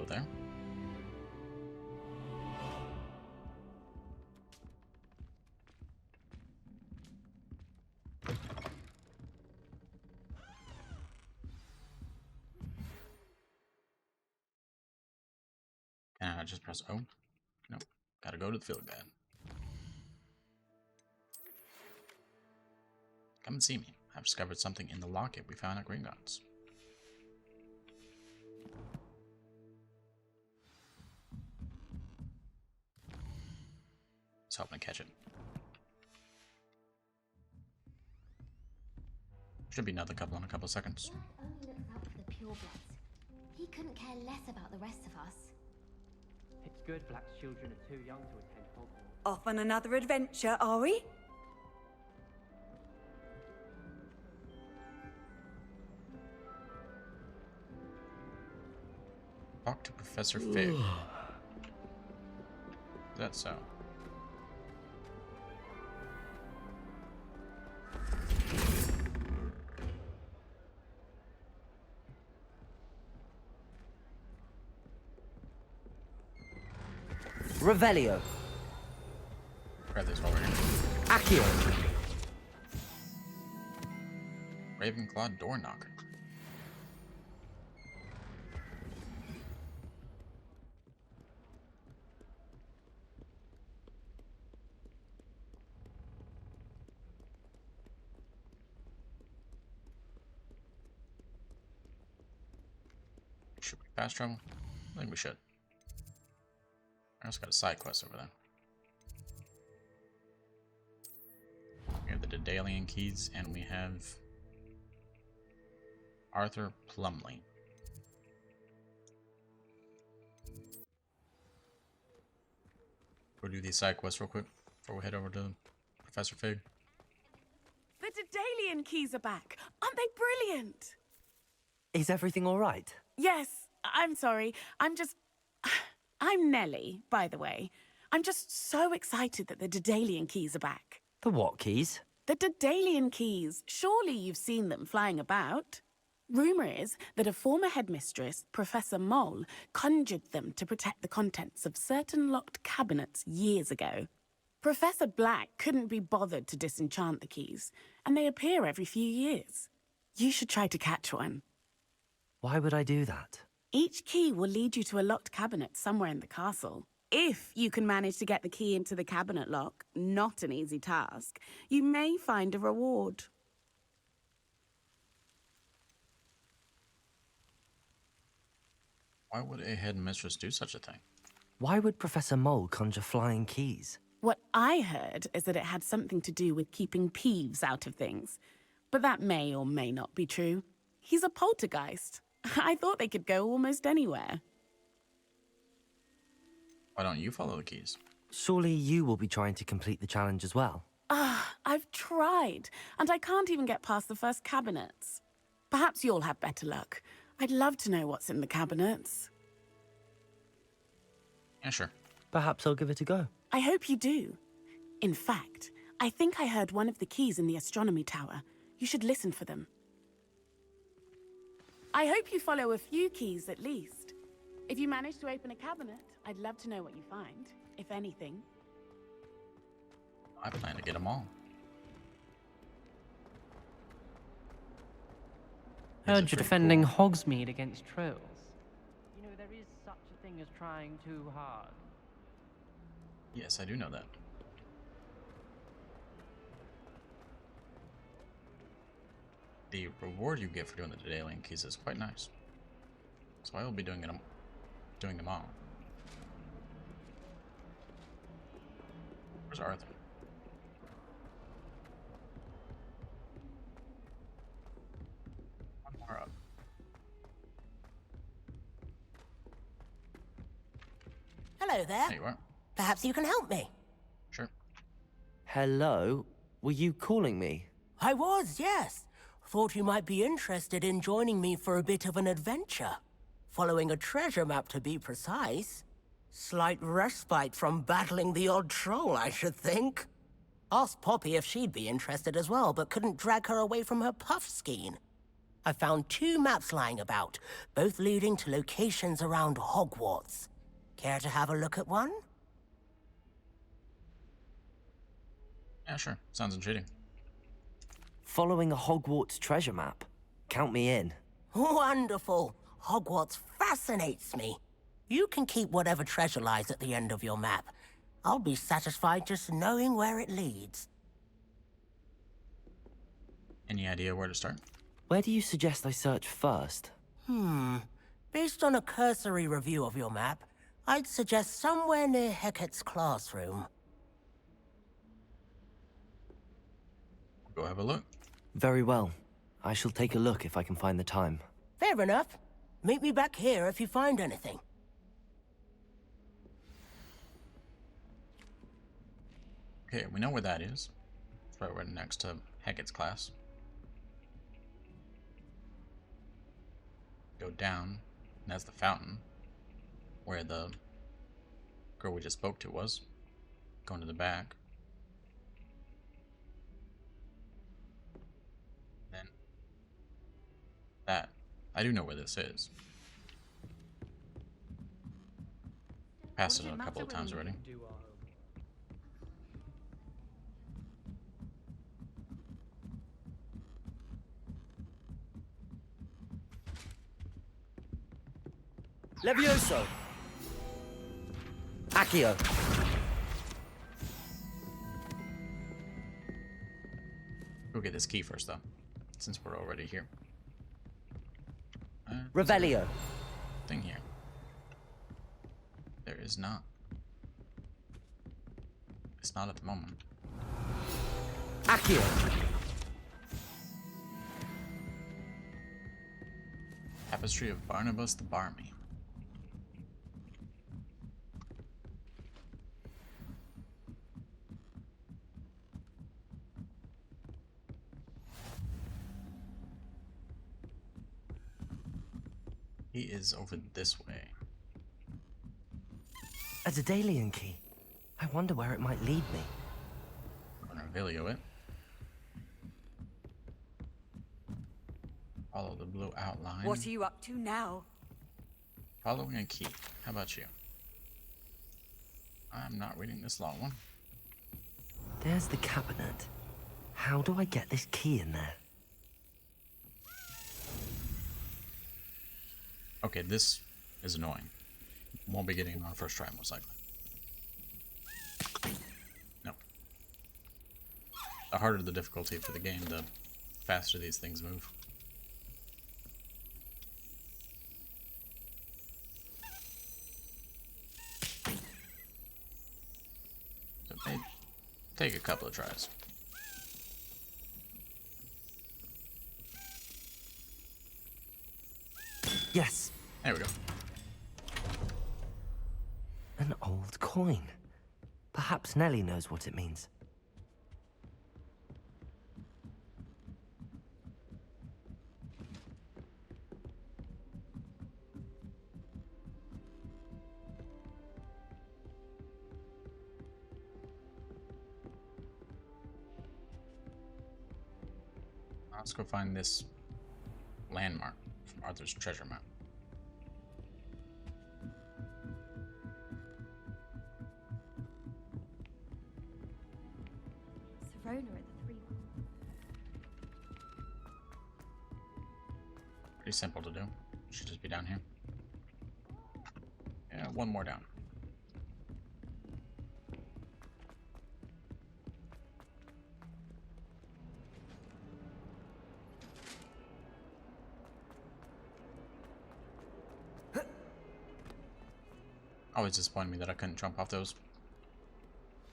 there. Can I just press O? Nope. Gotta go to the field guide. Come and see me. I've discovered something in the locket we found at Gringotts. Let's help me catch it. Should be another couple in a couple seconds. Only looks out for the purebloods. He couldn't care less about the rest of us. It's good Black's children are too young to attend Hogwarts. Off on another adventure, are we? Talk to Professor Fig. Is that so? Revelio. Grab this while we're here. Accio. Ravenclaw door knocker. Should we fast travel? I think we should. I also got a side quest over there. We have the Daedalian keys, and we have Arthur Plumley. We'll do these side quests real quick before we head over to Professor Fig. The Daedalian keys are back. Aren't they brilliant? Is everything all right? Yes, I'm sorry. I'm Nellie, by the way. I'm just so excited that the Daedalian keys are back. The what keys? The Daedalian keys. Surely you've seen them flying about. Rumour is that a former headmistress, Professor Mole, conjured them to protect the contents of certain locked cabinets years ago. Professor Black couldn't be bothered to disenchant the keys, and they appear every few years. You should try to catch one. Why would I do that? Each key will lead you to a locked cabinet somewhere in the castle. If you can manage to get the key into the cabinet lock, not an easy task, you may find a reward. Why would a headmistress do such a thing? Why would Professor Mole conjure flying keys? What I heard is that it had something to do with keeping Peeves out of things. But that may or may not be true. He's a poltergeist. I thought they could go almost anywhere. Why don't you follow the keys? Surely you will be trying to complete the challenge as well. I've tried, and I can't even get past the first cabinets. Perhaps you'll have better luck. I'd love to know what's in the cabinets. Yeah, sure. Perhaps I'll give it a go. I hope you do. In fact, I think I heard one of the keys in the astronomy tower. You should listen for them. I hope you follow a few keys at least. If you manage to open a cabinet, I'd love to know what you find, if anything. I plan to get them all. Heard you're defending Hogsmeade against trolls. You know, there is such a thing as trying too hard. Yes, I do know that. The reward you get for doing the Daedalian keys is quite nice. So I will be doing them all. Where's Arthur? One more up. Hello there. There you are. Perhaps you can help me. Sure. Hello? Were you calling me? I was, yes. Thought you might be interested in joining me for a bit of an adventure. Following a treasure map, to be precise. Slight respite from battling the odd troll, I should think. Asked Poppy if she'd be interested as well, but couldn't drag her away from her puff skein. I found 2 maps lying about, both leading to locations around Hogwarts. Care to have a look at one? Yeah, sure. Sounds intriguing. Following a Hogwarts treasure map? Count me in. Wonderful. Hogwarts fascinates me. You can keep whatever treasure lies at the end of your map. I'll be satisfied just knowing where it leads. Any idea where to start? Where do you suggest I search first? Based on a cursory review of your map, I'd suggest somewhere near Hecat's classroom. Go have a look. Very well. I shall take a look if I can find the time. Fair enough. Meet me back here if you find anything. Okay, we know where that is. It's right next to Hecat's class. Go down, and that's the fountain, where the girl we just spoke to was. Going to the back. Then that. I do know where this is. Passed it a couple of times already. Levioso! Accio! Go get this key first, though, since we're already here. Revelio! Thing here. There is not. It's not at the moment. Accio! Tapestry of Barnabas the Barmy. He is over this way. A Daedalian key. I wonder where it might lead me. I'm gonna Revelio it. Follow the blue outline. What are you up to now? Following a key. How about you? I'm not reading this long one. There's the cabinet. How do I get this key in there? Okay, this is annoying. Won't be getting it on first try, most likely. No. The harder the difficulty for the game, the faster these things move. So it may take a couple of tries. Yes. There we go. An old coin. Perhaps Nellie knows what it means. Let's go find this landmark from Arthur's treasure map. Serona are the 3 ones. Pretty simple to do. Should just be down here. Yeah, one more down. Always disappointed me that I couldn't jump off those.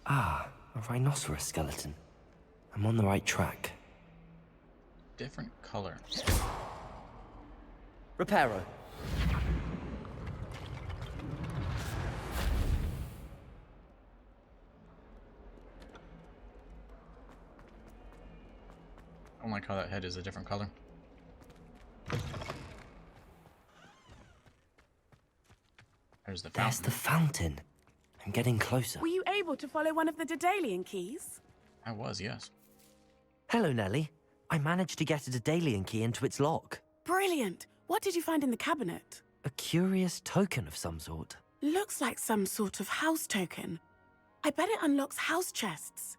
Ah, a rhinoceros skeleton. I'm on the right track. Different color. Reparo. I don't like how that head is a different color. There's the fountain. There's the fountain. I'm getting closer. Were you able to follow one of the Daedalian keys? I was, yes. Hello, Nellie. I managed to get a Daedalian key into its lock. Brilliant! What did you find in the cabinet? A curious token of some sort. Looks like some sort of house token. I bet it unlocks house chests.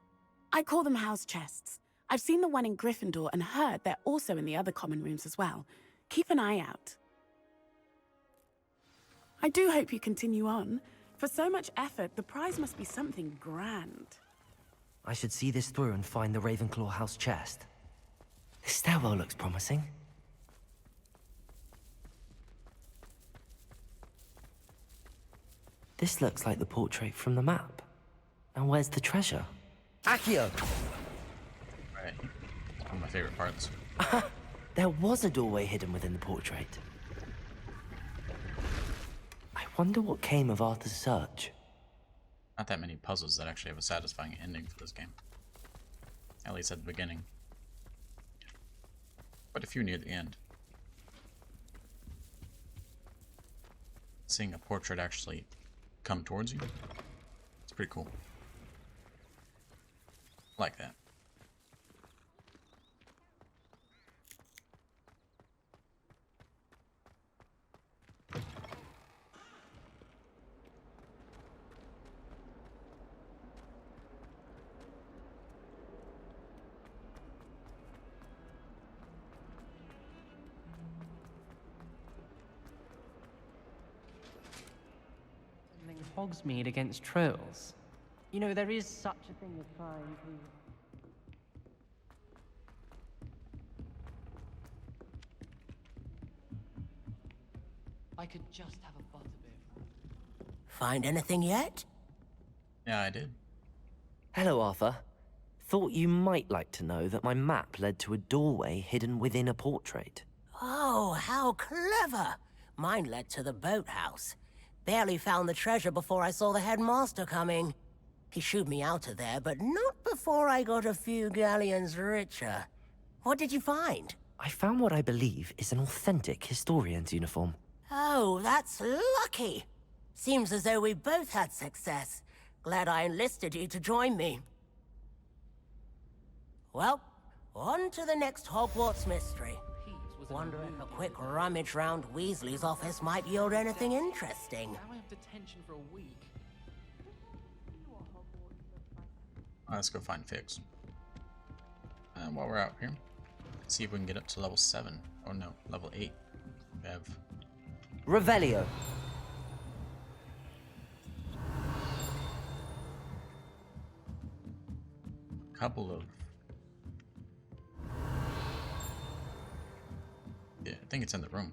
I call them house chests. I've seen the one in Gryffindor and heard they're also in the other common rooms as well. Keep an eye out. I do hope you continue on. For so much effort, the prize must be something grand. I should see this through and find the Ravenclaw house chest. This stairwell looks promising. This looks like the portrait from the map. Now where's the treasure? Accio! Right. One of my favorite parts. There was a doorway hidden within the portrait. I wonder what came of Arthur's search. Not that many puzzles that actually have a satisfying ending for this game. At least at the beginning. But a few near the end. Seeing a portrait actually come towards you, it's pretty cool. Like that. Hogsmeade against trolls. You know, there is such a thing as trying to... I could just have a butterbeer. Find anything yet? Yeah, I did. Hello, Arthur. Thought you might like to know that my map led to a doorway hidden within a portrait. Oh, how clever! Mine led to the boathouse. Barely found the treasure before I saw the headmaster coming. He shooed me out of there, but not before I got a few galleons richer. What did you find? I found what I believe is an authentic historian's uniform. Oh, that's lucky. Seems as though we both had success. Glad I enlisted you to join me. Well, on to the next Hogwarts mystery. Wonder if a quick rummage round Weasley's office might yield anything interesting. Now I have detention for a week. Let's go find Fix. And while we're out here, see if we can get up to level 7. Oh no, level 8. Bev. Revelio. Couple of... Yeah, I think it's in the room,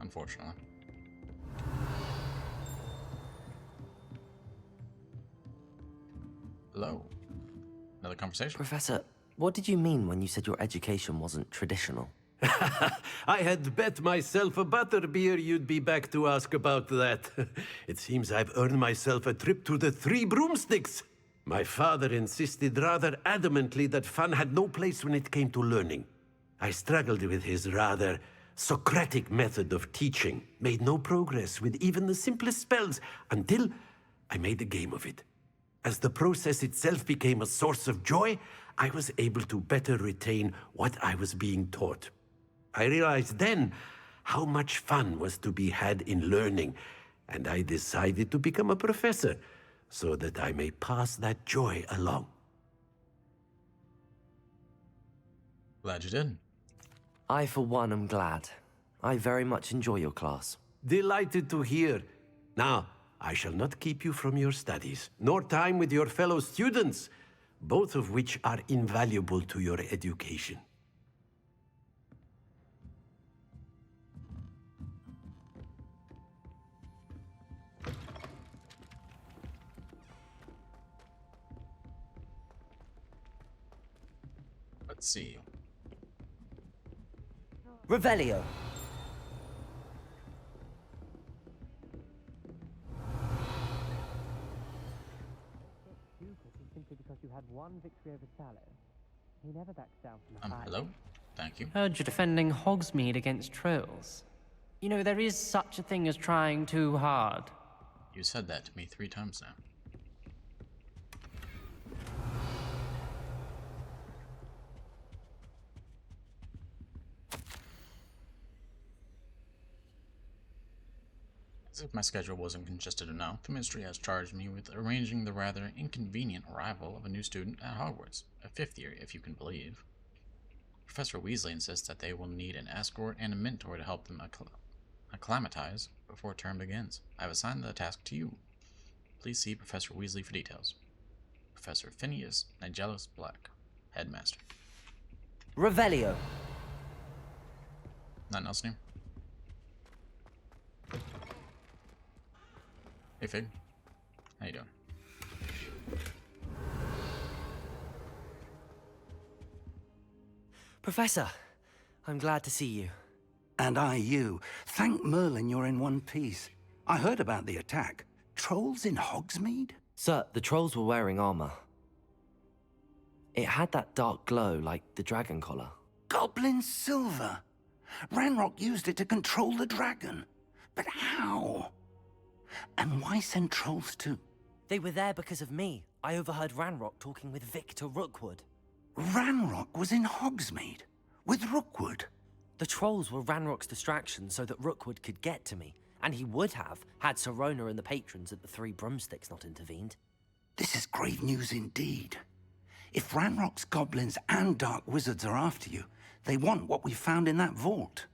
unfortunately. Hello. Another conversation? Professor, what did you mean when you said your education wasn't traditional? I had bet myself a butterbeer you'd be back to ask about that. It seems I've earned myself a trip to the Three Broomsticks. My father insisted rather adamantly that fun had no place when it came to learning. I struggled with his rather Socratic method of teaching, made no progress with even the simplest spells until I made a game of it. As the process itself became a source of joy, I was able to better retain what I was being taught. I realized then how much fun was to be had in learning, and I decided to become a professor so that I may pass that joy along. Glad you did. I, for one, am glad. I very much enjoy your class. Delighted to hear. Now, I shall not keep you from your studies, nor time with your fellow students, both of which are invaluable to your education. Let's see. Revelio. Simply because you had one victory over Sallow. He never backs down from a fight. Hello? Thank you. Heard you're defending Hogsmeade against trolls. You know, there is such a thing as trying too hard. You said that to me 3 times now. As if my schedule wasn't congested enough, the Ministry has charged me with arranging the rather inconvenient arrival of a new student at Hogwarts, a fifth year, if you can believe. Professor Weasley insists that they will need an escort and a mentor to help them acclimatize before term begins. I have assigned the task to you. Please see Professor Weasley for details. Professor Phineas Nigellus Black, Headmaster. Revelio. Nothing else new? Hey Fig, how you doing? Professor, I'm glad to see you. And I you. Thank Merlin you're in one piece. I heard about the attack. Trolls in Hogsmeade? Sir, the trolls were wearing armor. It had that dark glow like the dragon collar. Goblin silver. Ranrock used it to control the dragon. But how? And why send trolls too? They were there because of me. I overheard Ranrock talking with Victor Rookwood. Ranrock was in Hogsmeade? With Rookwood? The trolls were Ranrock's distraction so that Rookwood could get to me. And he would have, had Sirona and the patrons at the Three Broomsticks not intervened. This is grave news indeed. If Ranrock's goblins and dark wizards are after you, they want what we found in that vault.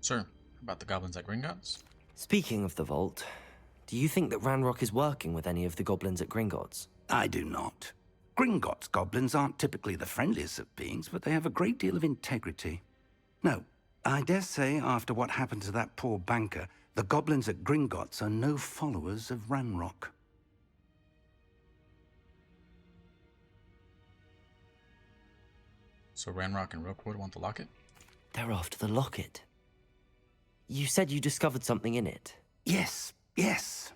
Sir, about the goblins at Gringotts? Speaking of the vault, do you think that Ranrock is working with any of the goblins at Gringotts? I do not. Gringotts goblins aren't typically the friendliest of beings, but they have a great deal of integrity. No, I dare say after what happened to that poor banker, the goblins at Gringotts are no followers of Ranrock. So Ranrock and Rookwood want the locket? They're after the locket. You said you discovered something in it. Yes, yes.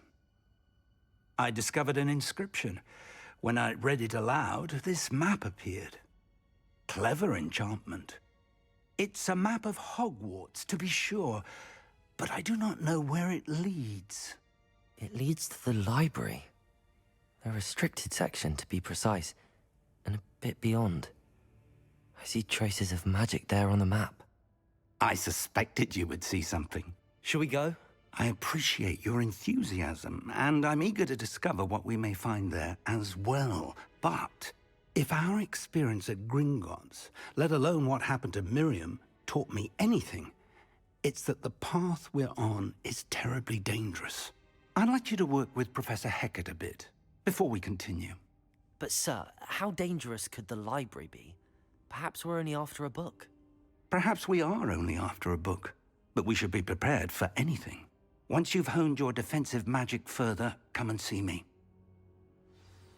I discovered an inscription. When I read it aloud, this map appeared. Clever enchantment. It's a map of Hogwarts, to be sure, but I do not know where it leads. It leads to the library. A restricted section, to be precise, and a bit beyond. I see traces of magic there on the map. I suspected you would see something. Shall we go? I appreciate your enthusiasm, and I'm eager to discover what we may find there as well. But if our experience at Gringotts, let alone what happened to Miriam, taught me anything, it's that the path we're on is terribly dangerous. I'd like you to work with Professor Hecat a bit, before we continue. But sir, how dangerous could the library be? Perhaps we're only after a book. Perhaps we are only after a book, but we should be prepared for anything. Once you've honed your defensive magic further, come and see me.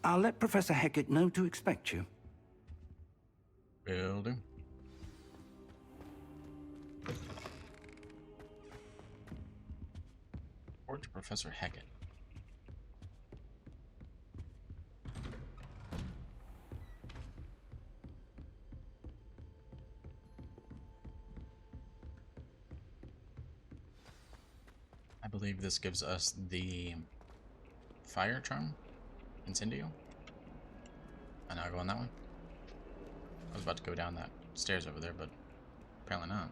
I'll let Professor Hecat know to expect you. Will do. Report to Professor Hecat. I believe this gives us the fire charm, Incendio. And I'll go on that one. I was about to go down that stairs over there, but apparently not.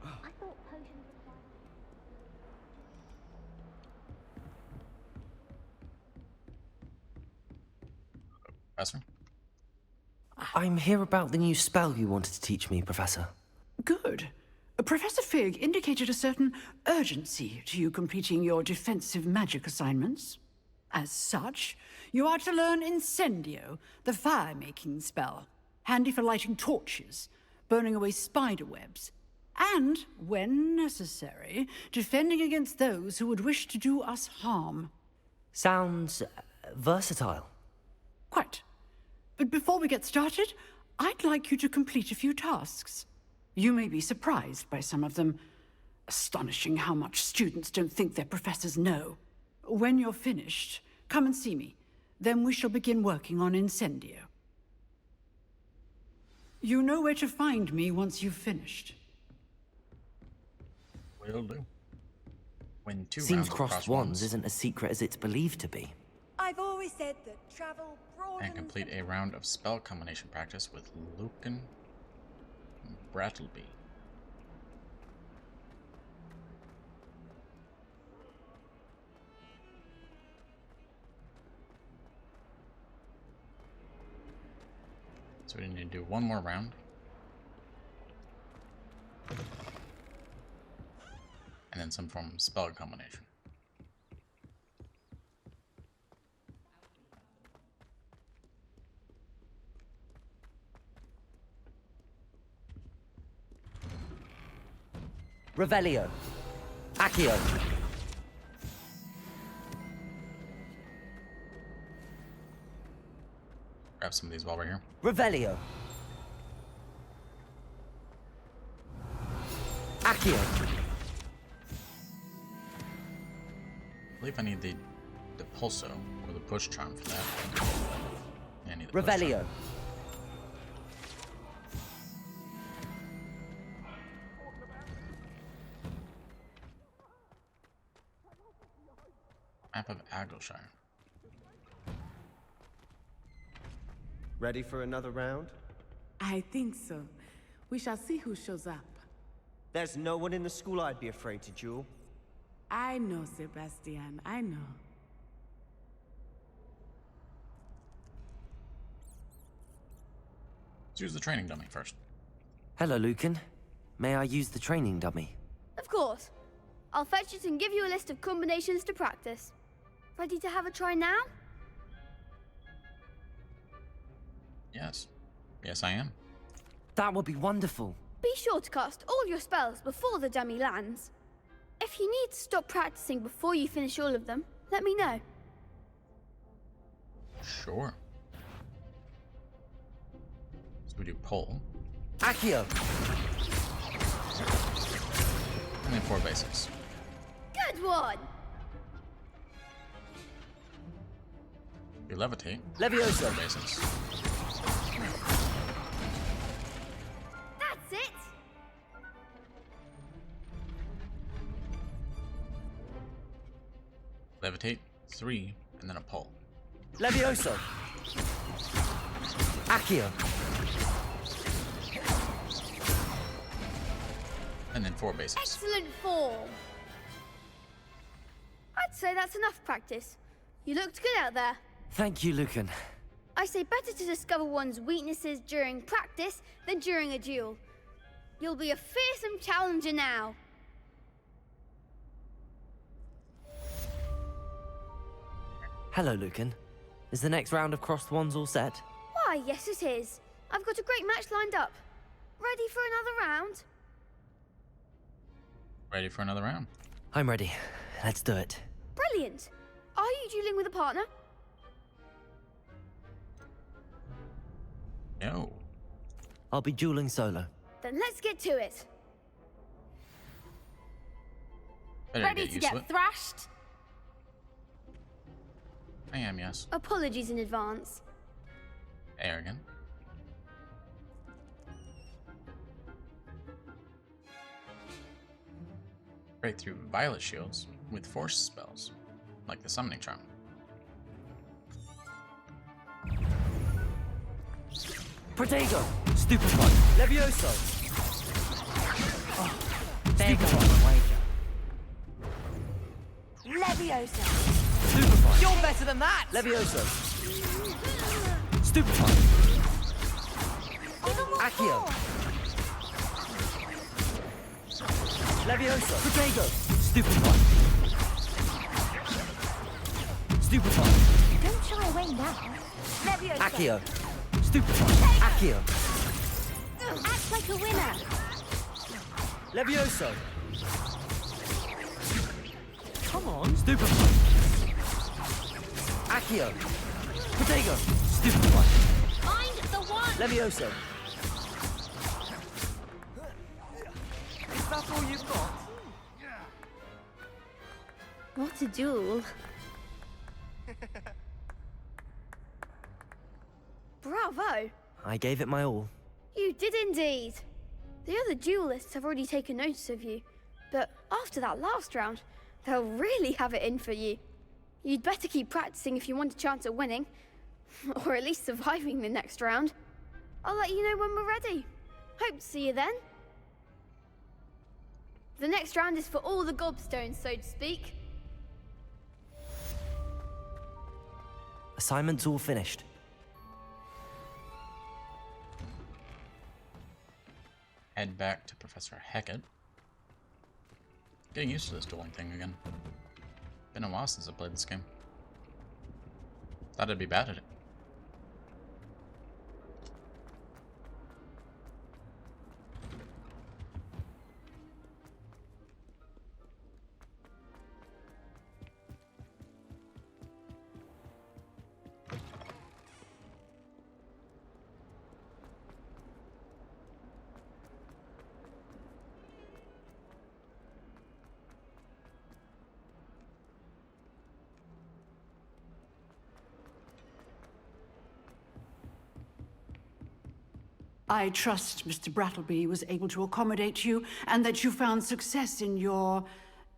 I thought potions were fine. Professor? I'm here about the new spell you wanted to teach me, Professor. Good. Professor Fig indicated a certain urgency to you completing your defensive magic assignments. As such, you are to learn Incendio, the fire-making spell, handy for lighting torches, burning away spider webs, and, when necessary, defending against those who would wish to do us harm. Sounds versatile. Quite. But before we get started, I'd like you to complete a few tasks. You may be surprised by some of them. Astonishing how much students don't think their professors know. When you're finished, come and see me. Then we shall begin working on Incendio. You know where to find me once you've finished. Will do. Win 2 Seems rounds of crossed wands isn't as secret as it's believed to be. I've always said that travel broadens... And complete a round of spell combination practice with Lucan Brattleby. So we need to do one more round. And then some form of spell combination. Revelio. Accio. Grab some of these while we're here. Revelio. Accio. I believe I need the pulso or the push charm for that. Yeah, I need the push Revelio. charm. Map of Agleshire. Ready for another round? I think so. We shall see who shows up. There's no one in the school I'd be afraid to duel. I know, Sebastian, I know. Let's use the training dummy first. Hello, Lucan. May I use the training dummy? Of course. I'll fetch it and give you a list of combinations to practice. Ready to have a try now? Yes. Yes, I am. That would be wonderful. Be sure to cast all your spells before the dummy lands. If you need to stop practicing before you finish all of them, let me know. Sure. So we do pull. Accio. And then 4 basics. Good one! You levitate. Levioso. 4 basics. That's it! Levitate, 3, and then a pull. Levioso. Accio. And then 4 basics. Excellent form! I'd say that's enough practice. You looked good out there. Thank you, Lucan. I say better to discover one's weaknesses during practice than during a duel. You'll be a fearsome challenger now. Hello, Lucan. Is the next round of crossed wands all set? Why, yes it is. I've got a great match lined up. Ready for another round? Ready for another round? I'm ready. Let's do it. Brilliant. Are you dueling with a partner? No. I'll be dueling solo. Then let's get to it. Better Ready get to used to get it. thrashed? I am, yes. Apologies in advance. Arrogant. Break through violet shields with force spells, like the summoning charm. Protego. Stupefy. Levioso. There goes my wager. Leviosa! Stupefy. You're better than that! Levioso. Stupefy. Accio. Levioso. Protego. Stupefy. Stupefy. Don't shy away now. Leviosa! Accio. Stupefy. Accio. Act like a winner. Levioso. Come on. Stupefy. Accio. Protego. Stupefy. Find the one. Levioso. Is that all you've got? What a duel. Bravo! I gave it my all. You did indeed. The other duelists have already taken notice of you, but after that last round, They'll really have it in for you. You'd better keep practicing if you want a chance at winning. Or at least surviving the next round. I'll let you know when we're ready. Hope to see you then. The next round is for all the gobstones, so to speak. Assignment's all finished. Head back to Professor Hackett. Getting used to this dueling thing again. Been a while since I played this game. Thought I'd be bad at it. I trust Mr. Brattleby was able to accommodate you and that you found success in your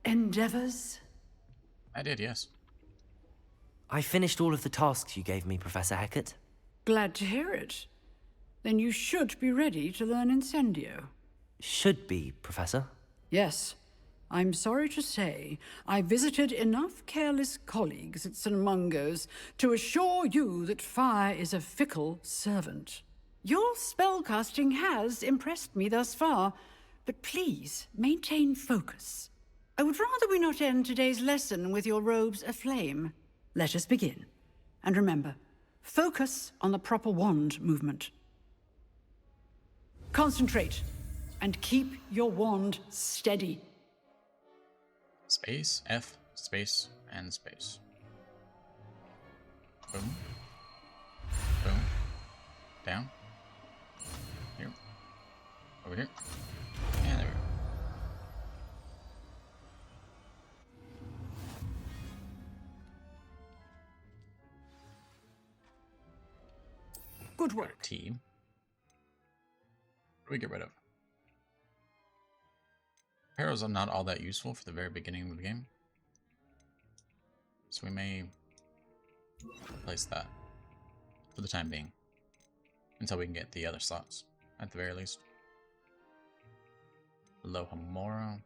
endeavors. I did, yes. I finished all of the tasks you gave me, Professor Hackett. Glad to hear it. Then you should be ready to learn Incendio. Should be, Professor. Yes. I'm sorry to say, I visited enough careless colleagues at St. Mungo's to assure you that fire is a fickle servant. Your spellcasting has impressed me thus far, but please maintain focus. I would rather we not end today's lesson with your robes aflame. Let us begin. And remember, focus on the proper wand movement. Concentrate, and keep your wand steady. Space, F, space, and space. Boom. Boom. Down. Here. Over here. And there we go. Good work. T. What do we get rid of? Arrows are not all that useful for the very beginning of the game. So we may replace that for the time being. Until we can get the other slots, at the very least. Lohamora.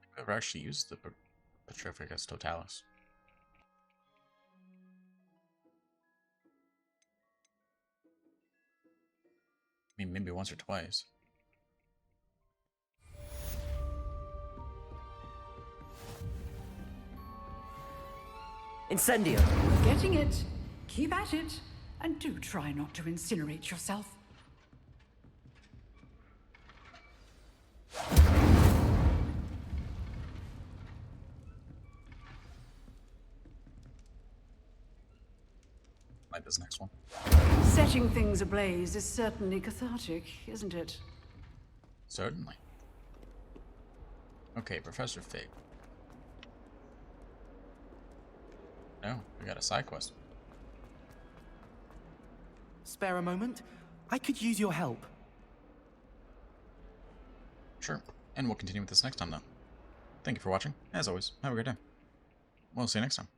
I've never actually used the Petrificus Totalis. I mean, maybe once or twice. Incendio! Getting it. Keep at it. And do try not to incinerate yourself. Like this next one. Setting things ablaze is certainly cathartic, isn't it? Certainly. Okay, Professor Fig. No, we got a side quest. Spare a moment? I could use your help. Sure, and we'll continue with this next time, though. Thank you for watching. As always, have a great day. We'll see you next time.